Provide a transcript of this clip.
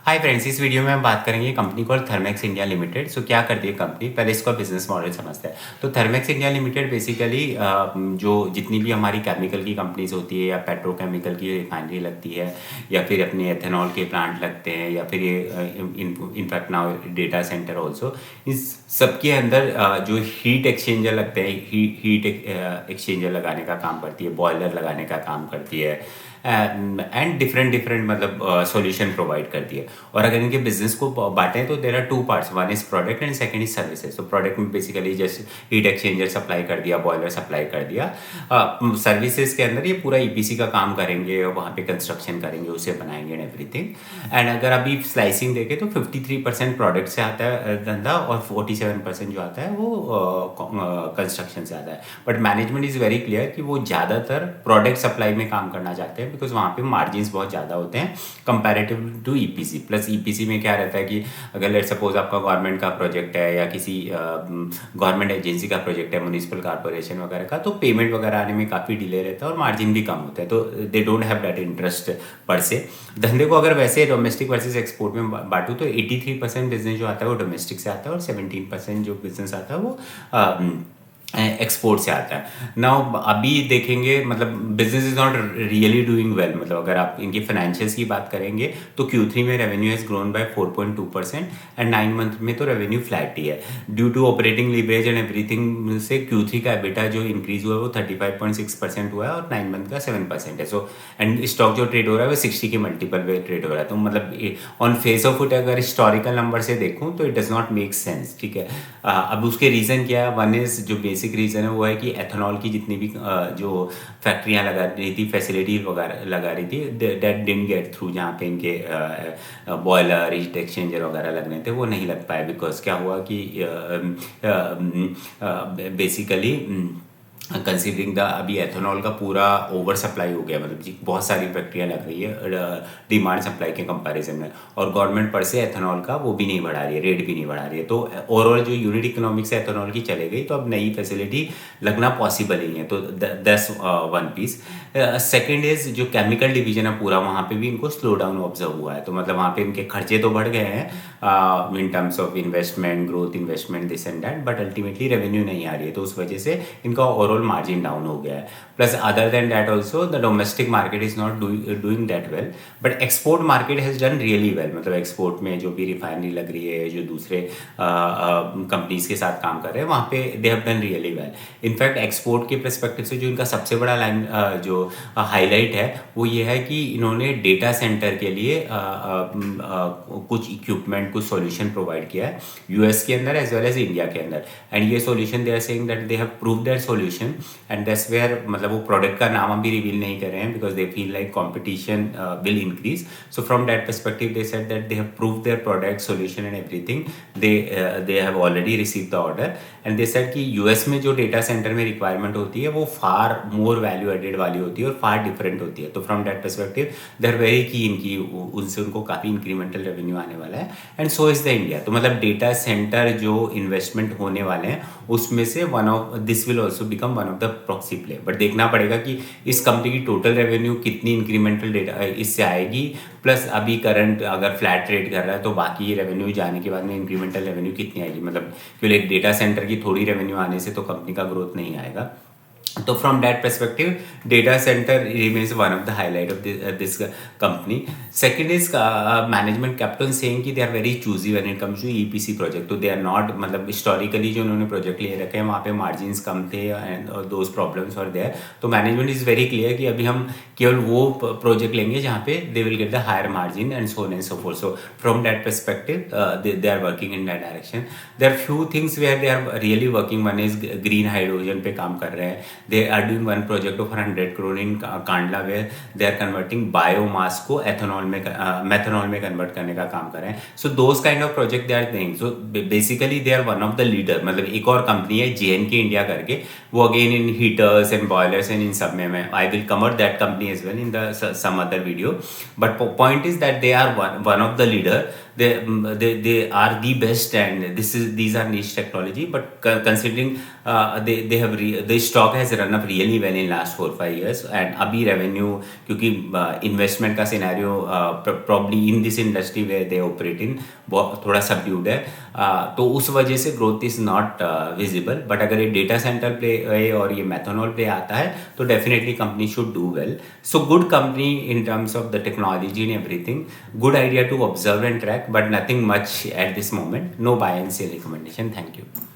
Hi friends, इस video में हम बात करेंगे company called Thermax India limited. So क्या करती है कंपनी, पहले इसका बिजनेस मॉडल समझते हैं। तो थर्मेक्स इंडिया लिमिटेड बेसिकली जो जितनी भी हमारी केमिकल की कंपनीज होती है या पेट्रोकेमिकल की रिफाइनरी लगती है या फिर अपने एथेनॉल के प्लांट लगते हैं या फिर ये in fact now data centre also, इस सबके अंदर जो हीट एक्सचेंजर लगते हैं, हीट एक्सचेंजर लगाने का काम करती है, बॉयलर लगाने का काम करती है एंड डिफरेंट डिफरेंट मतलब सॉल्यूशन प्रोवाइड करती है। और अगर इनके बिजनेस को बांटें तो there are two parts, one is product and second is services. तो प्रोडक्ट में बेसिकली जैसे हीट एक्सचेंजर सप्लाई कर दिया, बॉयलर सप्लाई कर दिया। सर्विसेज के अंदर ये पूरा ईपीसी का काम करेंगे, वहाँ पे कंस्ट्रक्शन करेंगे, उसे बनाएंगे एंड एवरीथिंग। एंड अगर अभी स्लाइसिंग देखें तो 53% प्रोडक्ट से आता है धंधा और 47% जो आता है वो कंस्ट्रक्शन से आता है। But management is very clear कि वो ज़्यादातर प्रोडक्ट सप्लाई में काम करना चाहते हैं बिकॉज वहाँ पे मार्जिन्स बहुत ज़्यादा होते हैं comparative to EPC. Plus EPC में क्या रहता है कि अगर लेट सपोज आपका गवर्नमेंट का प्रोजेक्ट है या किसी गवर्नमेंट एजेंसी का प्रोजेक्ट है, म्यूनिसिपल कॉर्पोरेशन वगैरह का, तो पेमेंट वगैरह आने में काफ़ी डिले रहता है और मार्जिन भी कम होता है, तो they don't have that interest पर से। धंधे को अगर वैसे डोमेस्टिक वर्सेज एक्सपोर्ट में बांटूँ तो 83% बिजनेस जो आता है वो डोमेस्टिक से आता है और 17% जो बिजनेस आता है वो एक्सपोर्ट से आता है। नाउ अभी देखेंगे मतलब business is not really doing well. मतलब अगर आप इनकी फाइनेंशियल्स की बात करेंगे तो Q3 में revenue has grown by 4.2% and 9 month में तो रेवेन्यू फ्लैट ही है। Due to operating leverage and everything से Q3 का एबिटा जो इंक्रीज हुआ है वो 35.6% हुआ है और 9 मंथ का 7% है। सो एंड स्टॉक जो ट्रेड हो रहा है वो 60 के मल्टीपल पे ट्रेड हो रहा है। तो मतलब ऑन फेस ऑफ इट अगर हिस्टोरिकल नंबर से देखूँ तो it does not make sense. ठीक है, अब उसके रीज़न क्या है? वन इज जो बेसिक रीज़न है वो है कि एथेनॉल की जितनी भी जो फैक्ट्रियाँ लगा रही थी, फैसिलिटी वगैरह लगा रही थी, दैट डिडंट गेट थ्रू। जहाँ पे इनके बॉयलर, हीट एक्सचेंजर वगैरह लगने थे वो नहीं लग पाए बिकॉज क्या हुआ कि बेसिकली कंसिडरिंग द अभी एथेनॉल का पूरा ओवर सप्लाई हो गया, मतलब बहुत सारी फैक्ट्रियाँ लग रही है डिमांड सप्लाई के कंपैरिजन में, और गवर्नमेंट पर से एथेनॉल का वो भी नहीं बढ़ा रही है, रेट भी नहीं बढ़ा रही है। तो ओवरऑल जो यूनिट इकोनॉमिक्स है एथेनॉल की चले गई, तो अब नई फैसिलिटी लगना पॉसिबल ही है। तो दस वन पीस। सेकेंड इज जो केमिकल डिवीजन है पूरा, वहाँ पे भी इनको स्लो डाउन ऑब्जर्व हुआ है। तो मतलब वहाँ पे इनके खर्चे तो बढ़ गए हैं in terms of investment, growth investment, this and that, but ultimately revenue नहीं आ रही है, तो उस वजह से इनका ओवरऑल मार्जिन डाउन हो गया है। Plus other than that also the domestic market is not doing that well, but export market has done really well. मतलब एक्सपोर्ट में जो भी रिफाइनरी लग रही है, जो दूसरे कंपनीज के साथ काम कर रहे हैं, वहाँ पे they have done really well. In fact export के परस्पेक्टिव से जो इनका सबसे बड़ा लाइन जो हाईलाइट है वो ये है कि इन्होंने डेटा सेंटर के लिए कुछ इक्विपमेंट, कुछ सॉल्यूशन प्रोवाइड किया है यूएस के अंदर एज वेल एज इंडिया के अंदर। एंड ये solution they are saying that they have prove that solution and that's where, मतलब वो प्रोडक्ट का नाम अभी रिवील नहीं कर रहे हैं because they feel like competition will increase. So from that perspective they said that they have prove their product, solution and everything, they have already receive the order. And they said कि US में जो data centre में requirement होती है वो फार more value added वाली होती है और फार डिफरेंट होती है। तो from that perspective they are very keen कि उनसे उनको काफ़ी इंक्रीमेंटल रेवेन्यू आने वाला है। And so is the India. तो मतलब डेटा सेंटर जो इन्वेस्टमेंट होने वाले हैं उसमें से one of this will also become one of the proxy play. But देखना पड़ेगा कि इस कंपनी की टोटल रेवेन्यू कितनी इंक्रीमेंटल डेटा इससे आएगी, प्लस अभी करंट अगर फ्लैट रेट कर रहा है तो बाकी रेवेन्यू जाने के बाद में इंक्रीमेंटल रेवेन्यू कितनी आएगी। मतलब केवल एक डेटा सेंटर की थोड़ी रेवेन्यू आने से तो कंपनी का ग्रोथ नहीं आएगा। तो from that perspective, data center remains one of the highlight of this company. Second is management kept on saying कि they are very choosy when it comes to EPC project. तो they are not, मतलब historically जो उन्होंने project ले रखे हैं वहाँ पे मार्जिन्स कम थे and those problems were there. तो मैनेजमेंट इज़ वेरी क्लियर कि अभी हम केवल वो प्रोजेक्ट लेंगे जहाँ पे they will get the higher margin and so on and so forth. So from that perspective they are working in that direction. There are few things where they are really working. One is green hydrogen पे काम कर रहे हैं। They are doing one project of 100 crore in Kandla where they are converting biomass को ethanol में methanol में convert करने का काम कर रहे हैं। So those kind of project they are doing. So basically they are one of the leader. मतलब एक और कंपनी है JNK India करके, वो again in heaters and boilers and in सब में I will cover that company as well in the some other video. But point is that they are one of the leader they are the best, and these are niche technology, but considering the stock has run up really well in last 4-5 years, and अभी revenue क्योंकि investment का scenario probably in this industry where they operate in थोड़ा subdued है, तो उस वजह से growth is not visible, but अगर ये data center पे और ये methanol पे आता है तो definitely company should do well. So good company in terms of the technology and everything, good idea to observe and track, but nothing much at this moment. No buy and sell recommendation. Thank you.